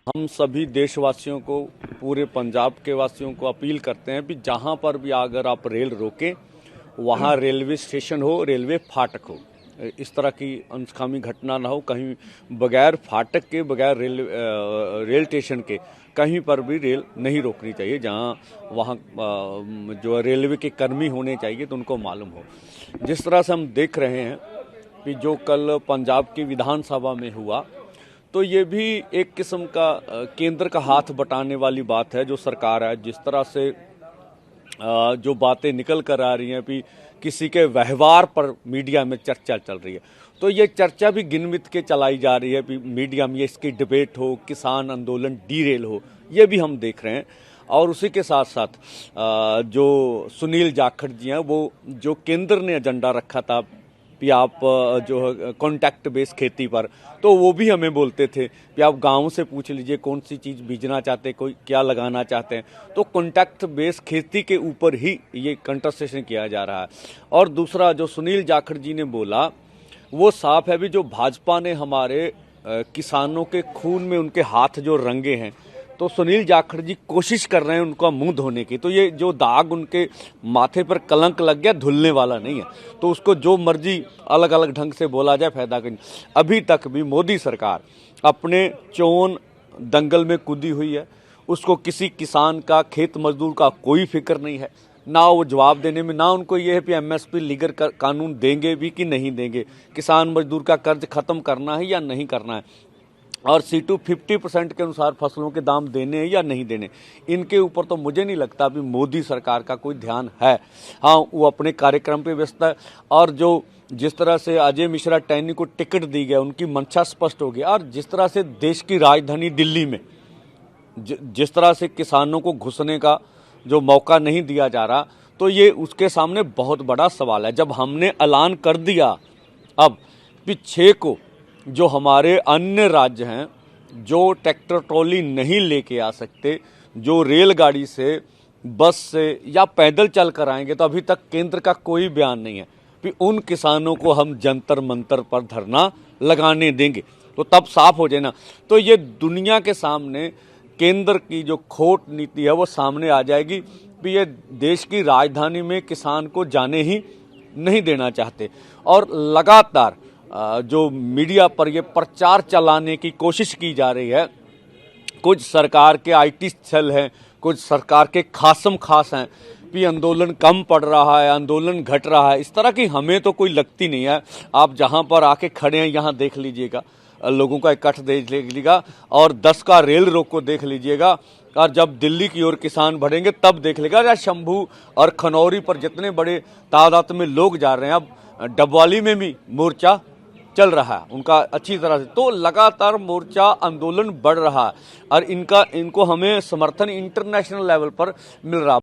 हम सभी देशवासियों को, पूरे पंजाब के वासियों को अपील करते हैं कि जहां पर भी अगर आप रेल रोकें वहां रेलवे स्टेशन हो, रेलवे फाटक हो, इस तरह की अनसुखावी घटना ना हो। कहीं बगैर फाटक के, बगैर रेल स्टेशन के कहीं पर भी रेल नहीं रोकनी चाहिए। जहां वहां जो रेलवे के कर्मी होने चाहिए तो उनको मालूम हो। जिस तरह से हम देख रहे हैं कि जो कल पंजाब की विधानसभा में हुआ, तो ये भी एक किस्म का केंद्र का हाथ बटाने वाली बात है। जो सरकार है, जिस तरह से जो बातें निकल कर आ रही हैं कि किसी के व्यवहार पर मीडिया में चर्चा चल रही है, तो ये चर्चा भी गिनमित के चलाई जा रही है कि मीडिया में इसकी डिबेट हो, किसान आंदोलन डीरेल हो, ये भी हम देख रहे हैं। और उसी के साथ साथ जो सुनील जाखड़ जी हैं, वो जो केंद्र ने एजेंडा रखा था कि आप जो है कॉन्टैक्ट बेस खेती पर, तो वो भी हमें बोलते थे कि आप गांव से पूछ लीजिए कौन सी चीज़ बीजना चाहते हैं, कोई क्या लगाना चाहते हैं। तो कॉन्टैक्ट बेस खेती के ऊपर ही ये कंट्रास्टेशन किया जा रहा है। और दूसरा जो सुनील जाखड़ जी ने बोला वो साफ है भी, जो भाजपा ने हमारे किसानों के खून में उनके हाथ जो रंगे हैं, तो सुनील जाखड़ जी कोशिश कर रहे हैं उनका मुंह धोने की। तो ये जो दाग उनके माथे पर कलंक लग गया, धुलने वाला नहीं है। तो उसको जो मर्जी अलग अलग ढंग से बोला जाए, फायदा कहीं। अभी तक भी मोदी सरकार अपने चोन दंगल में कूदी हुई है। उसको किसी किसान का, खेत मजदूर का कोई फिक्र नहीं है। ना वो जवाब देने में, ना उनको ये है कि एमएसपी लीगर कानून देंगे भी कि नहीं देंगे, किसान मजदूर का कर्ज खत्म करना है या नहीं करना है, और C2 50% के अनुसार फसलों के दाम देने हैं या नहीं देने। इनके ऊपर तो मुझे नहीं लगता भी मोदी सरकार का कोई ध्यान है। हाँ, वो अपने कार्यक्रम पे व्यस्त है। और जो जिस तरह से अजय मिश्रा टैनी को टिकट दी गया, उनकी मंशा स्पष्ट हो गई। और जिस तरह से देश की राजधानी दिल्ली में जिस तरह से किसानों को घुसने का जो मौका नहीं दिया जा रहा, तो ये उसके सामने बहुत बड़ा सवाल है। जब हमने ऐलान कर दिया अब कि 6 को जो हमारे अन्य राज्य हैं, जो ट्रैक्टर ट्रॉली नहीं लेके आ सकते, जो रेलगाड़ी से, बस से या पैदल चल कर आएंगे, तो अभी तक केंद्र का कोई बयान नहीं है कि उन किसानों को हम जंतर मंतर पर धरना लगाने देंगे। तो तब साफ हो जाए ना, तो ये दुनिया के सामने केंद्र की जो खोट नीति है वो सामने आ जाएगी कि ये देश की राजधानी में किसान को जाने ही नहीं देना चाहते। और लगातार जो मीडिया पर ये प्रचार चलाने की कोशिश की जा रही है, कुछ सरकार के IT सेल हैं, कुछ सरकार के खासम खास हैं कि आंदोलन कम पड़ रहा है, आंदोलन घट रहा है। इस तरह की हमें तो कोई लगती नहीं है। आप जहां पर आके खड़े हैं यहाँ देख लीजिएगा, लोगों का इकट्ठ देख लीजिएगा, और 10 का रेल रोक को देख लीजिएगा। और जब दिल्ली की ओर किसान बढ़ेंगे तब देख लेगा। या शंभू और खनौरी पर जितने बड़े तादाद में लोग जा रहे हैं, अब डबवाली में भी मोर्चा चल रहा है उनका अच्छी तरह से। तो लगातार मोर्चा आंदोलन बढ़ रहा है और इनको हमें समर्थन इंटरनेशनल लेवल पर मिल रहा है।